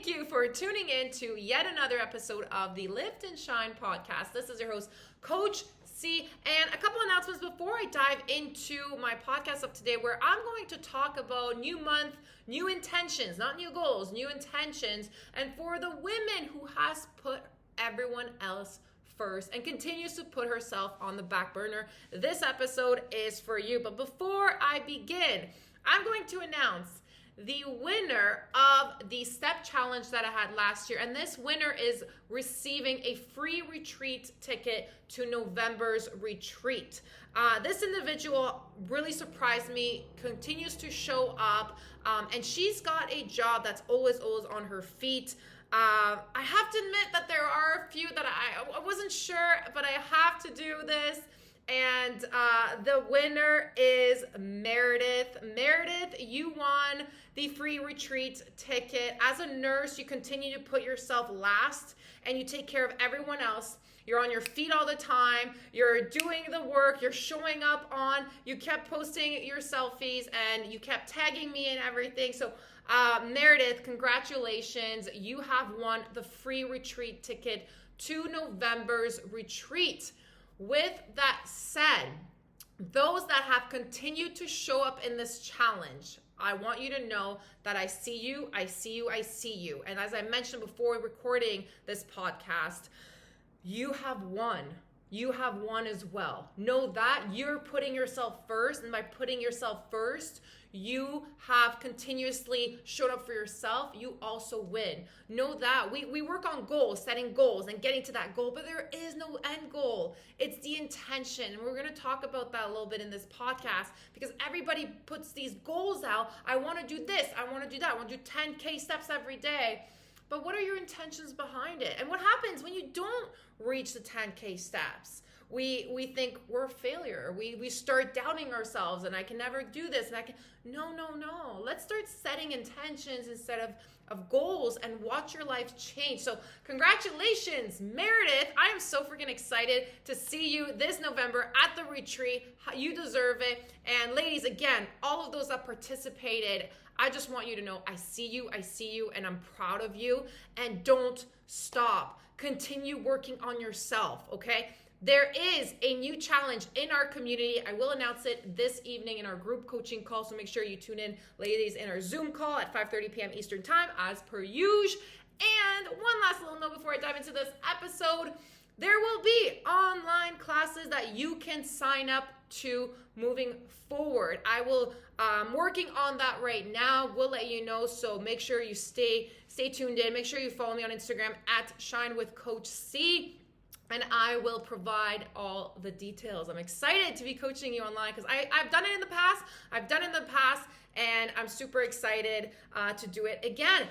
thank you for tuning in to yet another episode of the Lift and Shine podcast. This is your host, Coach C, and a couple announcements before I dive into my podcast of today, where I'm going to talk about new month, new intentions, not new goals, new intentions, and for the women who has put everyone else first and continues to put herself on the back burner, this episode is for you. But before I begin, I'm going to announce the winner of the step challenge that I had last year. And this winner is receiving a free retreat ticket to November's retreat. This individual really surprised me, continues to show up, and she's got a job that's always on her feet. I have to admit that there are a few that I wasn't sure, but I have to do this. And the winner is Meredith. Meredith, you won the free retreat ticket. As a nurse, you continue to put yourself last and you take care of everyone else. You're on your feet all the time. You're doing the work. You're showing up on. You kept posting your selfies and you kept tagging me and everything. So Meredith, congratulations. You have won the free retreat ticket to November's retreat. With that said, those that have continued to show up in this challenge, I want you to know that I see you, I see you, I see you. And as I mentioned before recording this podcast, you have won. You have won as well. Know that you're putting yourself first, and by putting yourself first, you have continuously showed up for yourself. You also win. Know that we work on goals, setting goals and getting to that goal, but there is no end goal. It's the intention. And we're going to talk about that a little bit in this podcast because everybody puts these goals out. I want to do this. I want to do that. I want to do 10K steps every day. But what are your intentions behind it? And what happens when you don't reach the 10K steps? We think we're a failure. We start doubting ourselves and I can never do this. And no. Let's start setting intentions instead of goals and watch your life change. So congratulations, Meredith. I am so freaking excited to see you this November at the retreat. You deserve it. And ladies, again, all of those that participated, I just want you to know I see you, and I'm proud of you. And don't stop. Continue working on yourself, okay? There is a new challenge in our community. I will announce it this evening in our group coaching call, so make sure you tune in, ladies, in our Zoom call at 5:30 p.m. Eastern Time, as per usual. And one last little note before I dive into this episode. There will be online classes that you can sign up to moving forward. I will working on that right now. We'll let you know, so make sure you stay tuned in. Make sure you follow me on Instagram at ShineWithCoachC. And I will provide all the details. I'm excited to be coaching you online because I've done it in the past. And I'm super excited to do it again.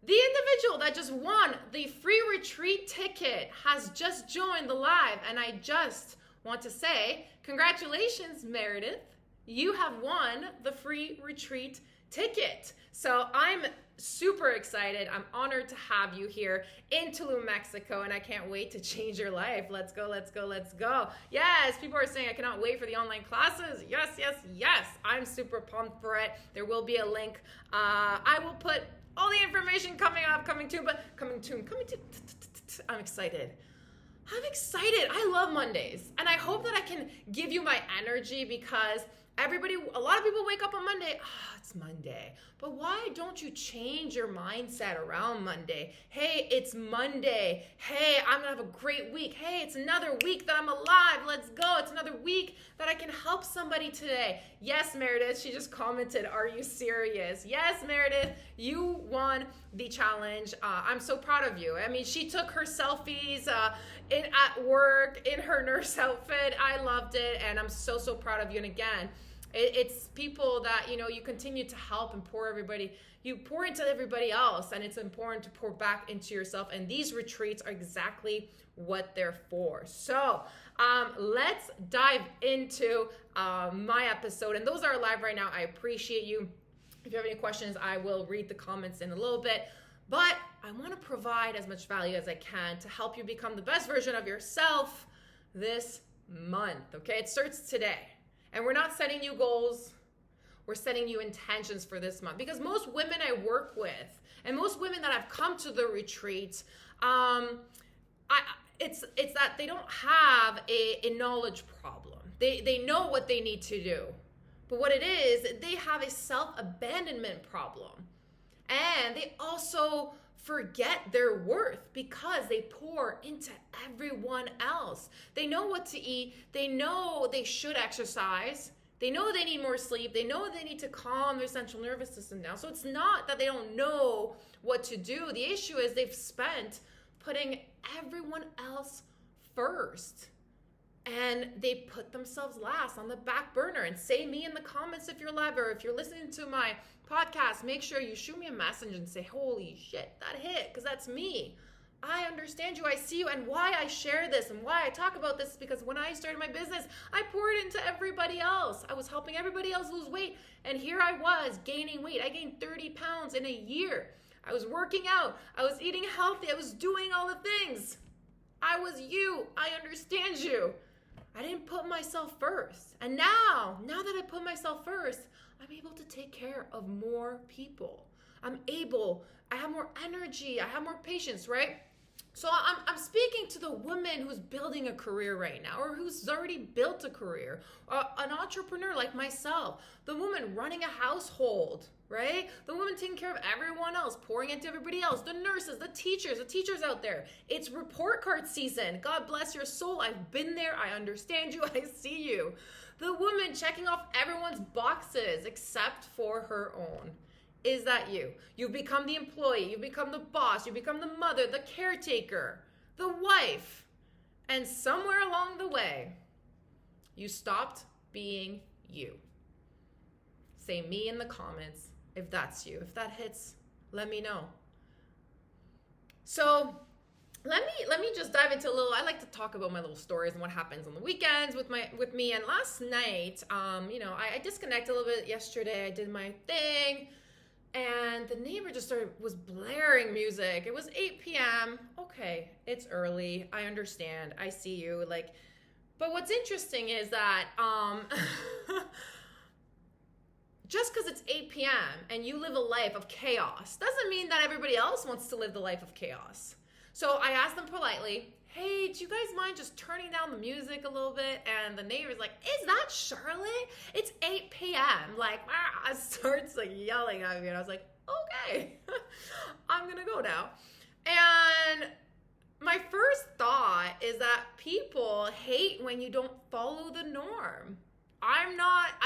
The individual that just won the free retreat ticket has just joined the live. And I just want to say, congratulations, Meredith. You have won the free retreat ticket. So I'm super excited. I'm honored to have you here in Tulum, Mexico, and I can't wait to change your life. Let's go. Yes, people are saying I cannot wait for the online classes. Yes. I'm super pumped for it. There will be a link. I will put all the information coming soon. I'm excited. I love Mondays, and I hope that I can give you my energy because a lot of people wake up on Monday. It's Monday. But why don't you change your mindset around Monday? Hey, it's Monday. Hey, I'm going to have a great week. Hey, it's another week that I'm alive. Let's go. It's another week that I can help somebody today. Yes, Meredith, she just commented, are you serious? Yes, Meredith, you won the challenge. I'm so proud of you. I mean, she took her selfies at work in her nurse outfit. I loved it, and I'm so proud of you. And again, it's people that, you continue to help and you pour into everybody else, and it's important to pour back into yourself. And these retreats are exactly what they're for. So let's dive into my episode. And those are live right now. I appreciate you. If you have any questions, I will read the comments in a little bit. But I want to provide as much value as I can to help you become the best version of yourself this month. Okay, it starts today. And we're not setting you goals. We're setting you intentions for this month. Because most women I work with, And most women that have come to the retreats, it's that they don't have a knowledge problem. They know what they need to do. But what it is, they have a self-abandonment problem. And they also forget their worth because they pour into everyone else. They know what to eat. They know they should exercise. They know they need more sleep. They know they need to calm their central nervous system down. So it's not that they don't know what to do. The issue is they've spent putting everyone else first. And they put themselves last on the back burner. And say me in the comments if you're live, or if you're listening to my podcast, make sure you shoot me a message and say, holy shit, that hit, because that's me. I understand you, I see you, and why I share this and why I talk about this is because when I started my business, I poured into everybody else. I was helping everybody else lose weight, and here I was gaining weight. I gained 30 pounds in a year. I was working out. I was eating healthy. I was doing all the things. I was you. I understand you. I didn't put myself first. And now that I put myself first, I'm able to take care of more people. I have more energy. I have more patience, right? So I'm speaking to the woman who's building a career right now, or who's already built a career, an entrepreneur like myself, the woman running a household, right? The woman taking care of everyone else, pouring into everybody else, the nurses, the teachers out there. It's report card season. God bless your soul. I've been there. I understand you. I see you. The woman checking off everyone's boxes except for her own. Is that you? You've become the employee, you become the boss, you become the mother, the caretaker, the wife. And somewhere along the way, you stopped being you. Say me in the comments if that's you. If that hits, let me know. So let me just dive into I like to talk about my little stories and what happens on the weekends with me. And last night, I disconnected a little bit yesterday. I did my thing. And the neighbor just was blaring music. It was 8 p.m. Okay, it's early. I understand. I see you. But what's interesting is that just because it's 8 p.m. and you live a life of chaos doesn't mean that everybody else wants to live the life of chaos. So I asked them politely, hey, do you guys mind just turning down the music a little bit? And the neighbor's like, is that Charlotte? It's 8 p.m. Starts yelling at me. And I was like, okay, I'm going to go now. And my first thought is that people hate when you don't follow the norm. I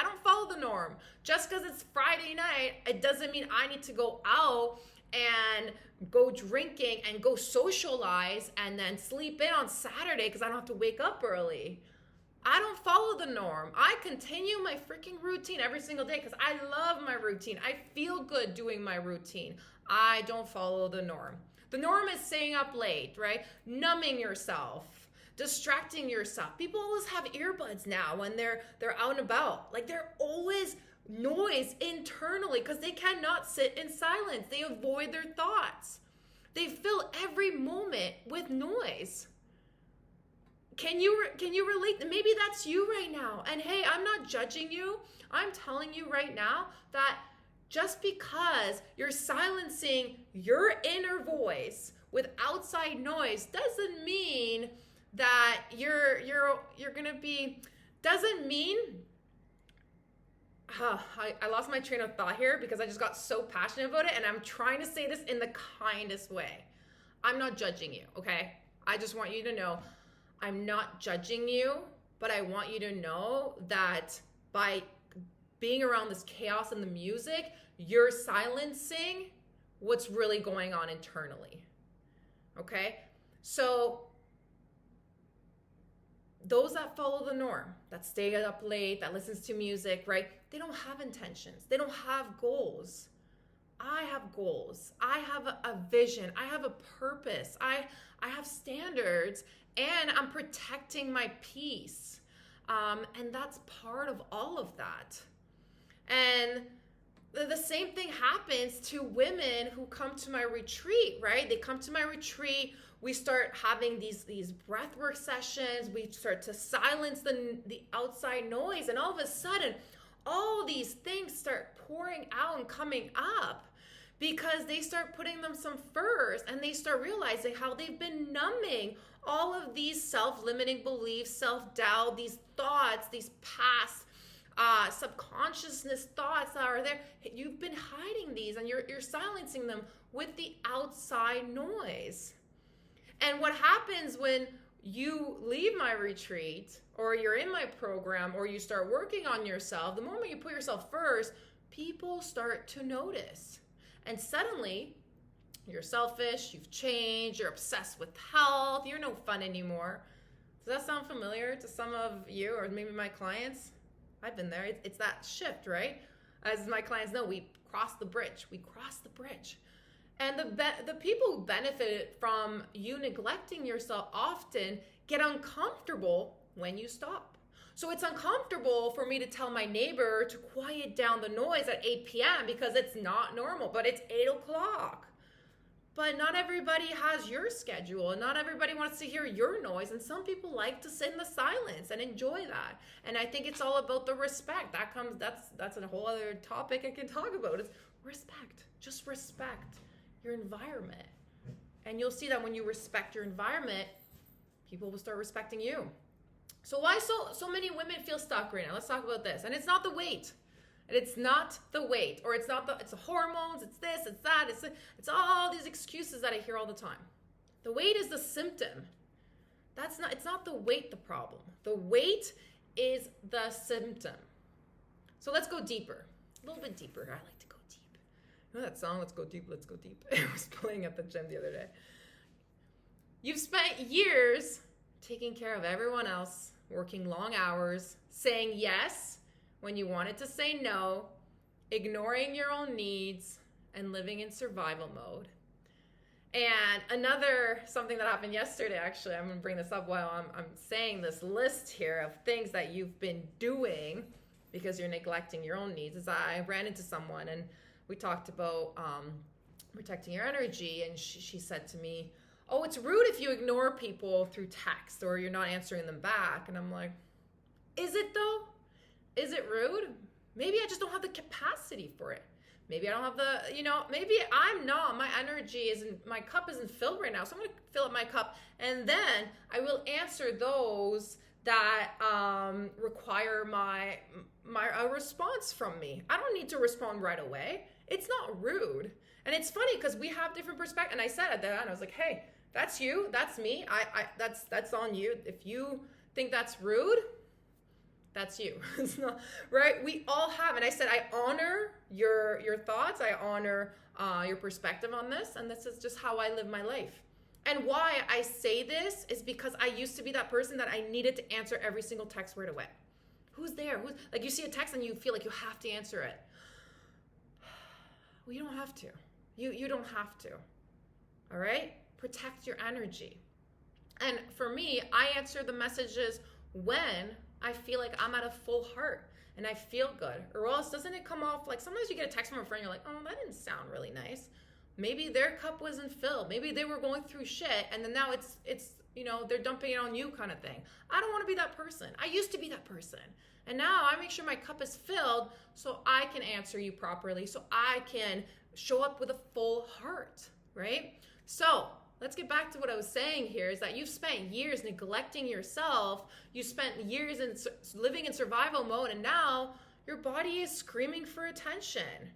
don't follow the norm. Just because it's Friday night, it doesn't mean I need to go out and go drinking and go socialize and then sleep in on Saturday because I don't have to wake up early. I don't follow the norm. I continue my freaking routine every single day because I love my routine. I feel good doing my routine. I don't follow the norm. The norm is staying up late, right? Numbing yourself, distracting yourself. People always have earbuds now when they're out and about. They're always noise internally because they cannot sit in silence. They avoid their thoughts. They fill every moment with noise. Can you relate? Maybe that's you right now. And hey, I'm not judging you. I'm telling you right now that just because you're silencing your inner voice with outside noise doesn't mean that you're gonna be. Doesn't mean. I lost my train of thought here because I just got so passionate about it, and I'm trying to say this in the kindest way. I'm not judging you, okay? I just want you to know I'm not judging you, but I want you to know that by being around this chaos and the music, you're silencing what's really going on internally, okay? So those that follow the norm, that stay up late, that listens to music, right? They don't have intentions. They don't have goals. I have goals. I have a vision. I have a purpose. I have standards, and I'm protecting my peace. And that's part of all of that. And the same thing happens to women who come to my retreat, right? They come to my retreat. We start having these breathwork sessions. We start to silence the outside noise. And all of a sudden, all these things start pouring out and coming up because they start putting themselves first and they start realizing how they've been numbing all of these self-limiting beliefs, self-doubt, these thoughts, these past subconsciousness thoughts that are there. You've been hiding these and you're silencing them with the outside noise. And what happens when you leave my retreat or you're in my program or you start working on yourself, the moment you put yourself first, people start to notice. And suddenly, you're selfish, you've changed, you're obsessed with health, you're no fun anymore. Does that sound familiar to some of you or maybe my clients? I've been there. It's that shift, right? As my clients know, we cross the bridge. And the people who benefited from you neglecting yourself often get uncomfortable when you stop. So it's uncomfortable for me to tell my neighbor to quiet down the noise at 8 p.m. because it's not normal, but it's 8 o'clock. But not everybody has your schedule and not everybody wants to hear your noise. And some people like to sit in the silence and enjoy that. And I think it's all about the respect. That's a whole other topic I can talk about. It's respect. Just respect your environment. And you'll see that when you respect your environment, people will start respecting you. So why so many women feel stuck right now? Let's talk about this. And it's not the weight. And it's not the weight, or it's the hormones, it's this, it's that, it's all these excuses that I hear all the time. The weight is the symptom. It's not the weight the problem. The weight is the symptom. So let's go deeper. A little bit deeper. I like to go deep. You know that song, Let's Go Deep, Let's Go Deep? It was playing at the gym the other day. You've spent years taking care of everyone else, working long hours, saying yes when you wanted to say no, ignoring your own needs, and living in survival mode. And something that happened yesterday, actually, I'm going to bring this up while I'm saying this list here of things that you've been doing because you're neglecting your own needs, is I ran into someone and we talked about protecting your energy, and she said to me, oh, it's rude if you ignore people through text or you're not answering them back. And I'm like, is it though? Is it rude? Maybe I just don't have the capacity for it. Maybe I don't have maybe I'm not, my cup isn't filled right now. So I'm going to fill up my cup and then I will answer those that require a response from me. I don't need to respond right away. It's not rude. And it's funny because we have different perspectives. And I said at the end, I was like, hey, that's you, that's me. That's on you. If you think that's rude, that's you. It's not, right? We all have, and I said, I honor your thoughts. I honor your perspective on this. And this is just how I live my life. And why I say this is because I used to be that person that I needed to answer every single text right away. Who's there? Like you see a text and you feel like you have to answer it. Well, you don't have to. You don't have to. All right? Protect your energy. And for me, I answer the messages when I feel like I'm at a full heart and I feel good. Or else doesn't it come off like sometimes you get a text from a friend, you're like, oh, that didn't sound really nice. Maybe their cup wasn't filled. Maybe they were going through shit and then now it's they're dumping it on you kind of thing. I don't want to be that person. I used to be that person. And now I make sure my cup is filled so I can answer you properly, so I can show up with a full heart, right? So let's get back to what I was saying here is that you've spent years neglecting yourself. You spent years living in survival mode, and now your body is screaming for attention.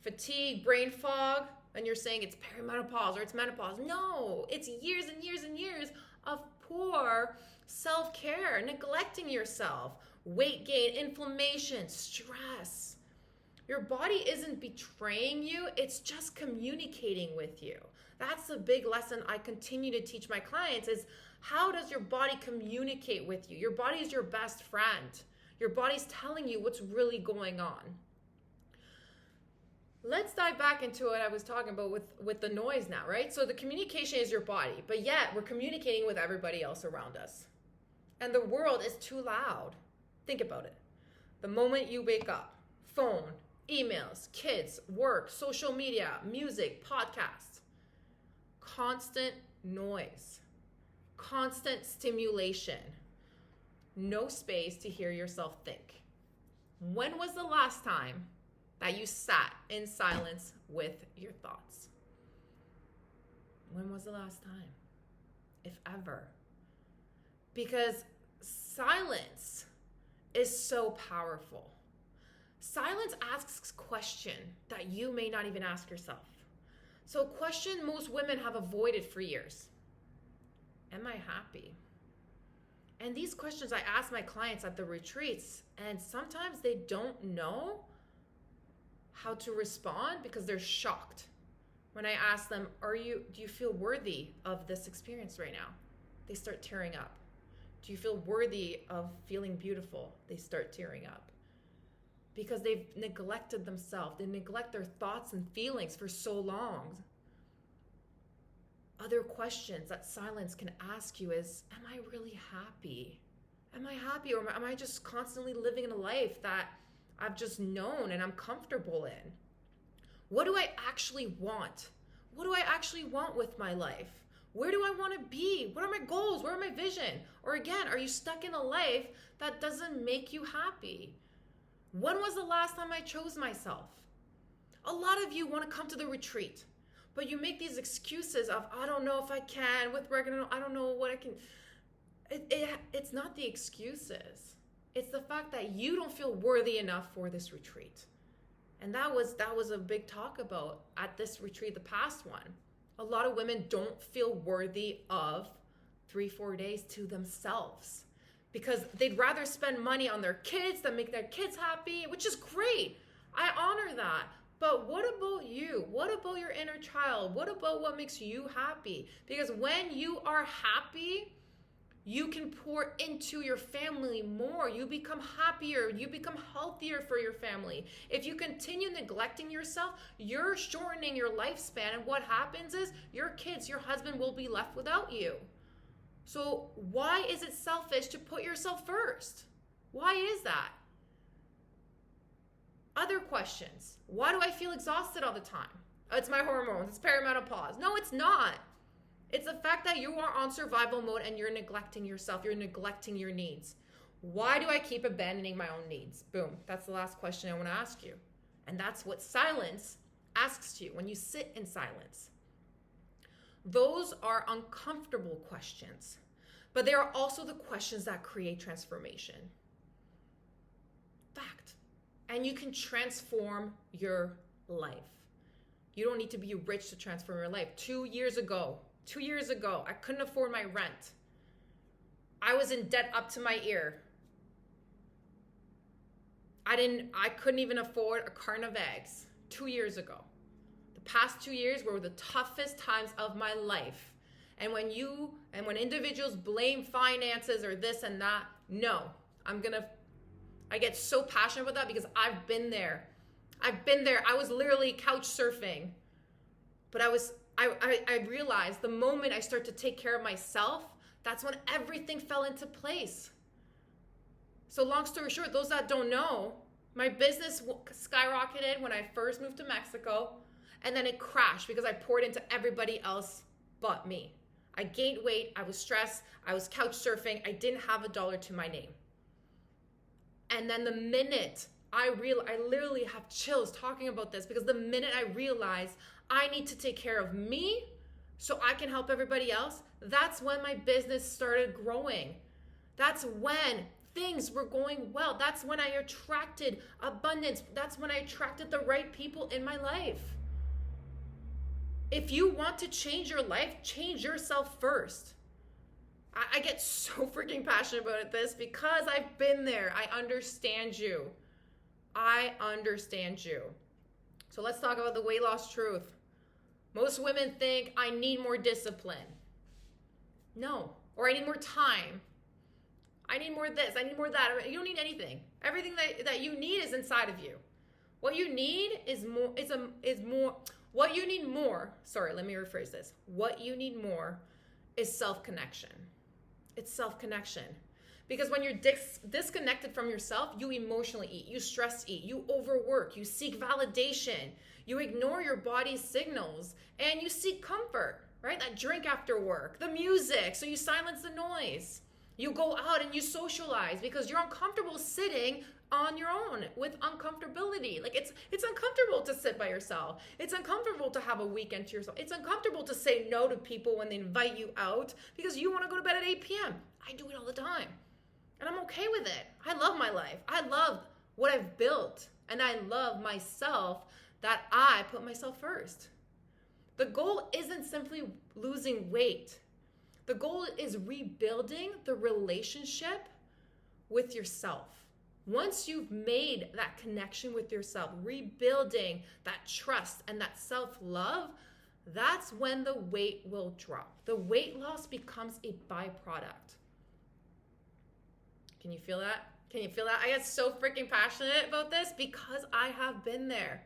Fatigue, brain fog, and you're saying it's perimenopause or it's menopause. No, it's years and years and years of poor self-care, neglecting yourself, weight gain, inflammation, stress. Your body isn't betraying you, it's just communicating with you. That's a big lesson I continue to teach my clients is how does your body communicate with you? Your body is your best friend. Your body's telling you what's really going on. Let's dive back into what I was talking about with the noise now, right? So the communication is your body, but yet we're communicating with everybody else around us. And the world is too loud. Think about it. The moment you wake up, phone, emails, kids, work, social media, music, podcasts, constant noise, constant stimulation, no space to hear yourself think. When was the last time that you sat in silence with your thoughts? When was the last time? If ever. Because silence is so powerful. Silence asks question that you may not even ask yourself. So a question most women have avoided for years. Am I happy? And these questions I ask my clients at the retreats, and sometimes they don't know how to respond because they're shocked. When I ask them, do you feel worthy of this experience right now? They start tearing up. Do you feel worthy of feeling beautiful? They start tearing up. Because they've neglected themselves. They neglect their thoughts and feelings for so long. Other questions that silence can ask you is, am I really happy? Am I happy, or am I just constantly living in a life that I've just known and I'm comfortable in? What do I actually want? What do I actually want with my life? Where do I want to be? What are my goals? Where are my vision? Or again, are you stuck in a life that doesn't make you happy? When was the last time I chose myself? A lot of you want to come to the retreat, but you make these excuses of, I don't know if I can, with work, I don't know what I can. It's not the excuses. It's the fact that you don't feel worthy enough for this retreat. And that was a big talk about at this retreat, the past one. A lot of women don't feel worthy of 3-4 days to themselves because they'd rather spend money on their kids than make their kids happy, which is great. I honor that. But what about you? What about your inner child? What about what makes you happy? Because when you are happy, you can pour into your family more. You become happier. You become healthier for your family. If you continue neglecting yourself, you're shortening your lifespan. And what happens is your kids, your husband will be left without you. So why is it selfish to put yourself first? Why is that? Other questions. Why do I feel exhausted all the time? It's my hormones. It's perimenopause. No, it's not. It's the fact that you are on survival mode and you're neglecting yourself. You're neglecting your needs. Why do I keep abandoning my own needs? Boom. That's the last question I want to ask you. And that's what silence asks you when you sit in silence. Those are uncomfortable questions, but they are also the questions that create transformation. Fact. And you can transform your life. You don't need to be rich to transform your life. 2 years ago, I couldn't afford my rent. I was in debt up to my ear. I couldn't even afford a carton of eggs 2 years ago. The past 2 years were the toughest times of my life. And when individuals blame finances or this and that, no, I get so passionate about that because I've been there. I was literally couch surfing. But I realized the moment I start to take care of myself, that's when everything fell into place. So long story short, those that don't know, my business skyrocketed when I first moved to Mexico, and then it crashed because I poured into everybody else but me. I gained weight, I was stressed, I was couch surfing, I didn't have $1 to my name. And then the minute I literally have chills talking about this because the minute I realized I need to take care of me so I can help everybody else, that's when my business started growing. That's when things were going well. That's when I attracted abundance. That's when I attracted the right people in my life. If you want to change your life, change yourself first. I get so freaking passionate about this because I've been there. I understand you. So let's talk about the weight loss truth. Most women think I need more discipline. No. Or I need more time. I need more this. I need more that. You don't need anything. Everything that you need is inside of you. What you need is more. What you need more. Sorry, let me rephrase this. What you need more is self-connection. It's self-connection. Because when you're disconnected from yourself, you emotionally eat, you stress eat, you overwork, you seek validation, you ignore your body's signals, and you seek comfort, right? That drink after work, the music, so you silence the noise. You go out and you socialize because you're uncomfortable sitting on your own with uncomfortability. Like it's uncomfortable to sit by yourself. It's uncomfortable to have a weekend to yourself. It's uncomfortable to say no to people when they invite you out because you want to go to bed at 8 p.m. I do it all the time. And I'm okay with it. I love my life. I love what I've built. And I love myself that I put myself first. The goal isn't simply losing weight. The goal is rebuilding the relationship with yourself. Once you've made that connection with yourself, rebuilding that trust and that self-love, that's when the weight will drop. The weight loss becomes a byproduct. Can you feel that? Can you feel that? I get so freaking passionate about this because I have been there.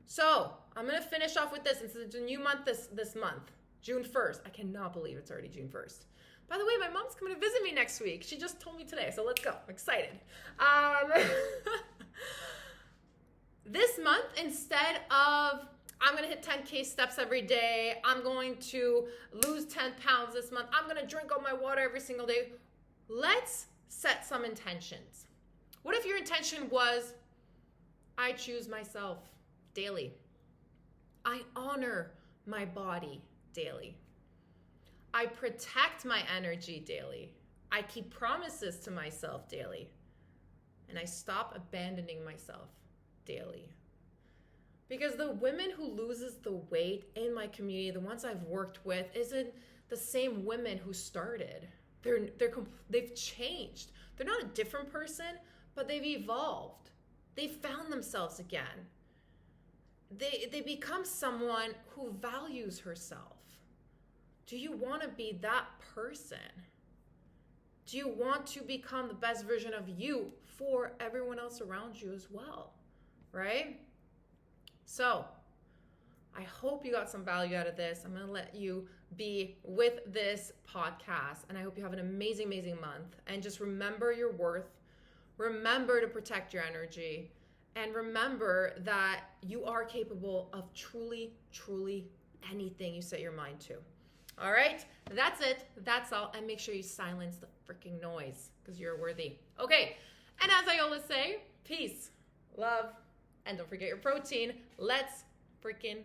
So I'm going to finish off with this. It's a new month this month, June 1st. I cannot believe it's already June 1st. By the way, my mom's coming to visit me next week. She just told me today, so let's go. I'm excited. This month, instead of I'm going to hit 10K steps every day, I'm going to lose 10 pounds this month, I'm going to drink all my water every single day, let's set some intentions. What if your intention was, I choose myself daily. I honor my body daily. I protect my energy daily. I keep promises to myself daily. And I stop abandoning myself daily. Because the women who loses the weight in my community, the ones I've worked with, isn't the same women who started. They've changed. They're not a different person, but they've evolved. They found themselves again. They become someone who values herself. Do you want to be that person? Do you want to become the best version of you for everyone else around you as well? Right? So, I hope you got some value out of this. I'm going to let you be with this podcast, and I hope you have an amazing, amazing month. And just remember your worth. Remember to protect your energy. And remember that you are capable of truly, truly anything you set your mind to. All right, that's it. That's all. And make sure you silence the freaking noise because you're worthy. Okay, and as I always say, peace, love, and don't forget your protein. Let's freaking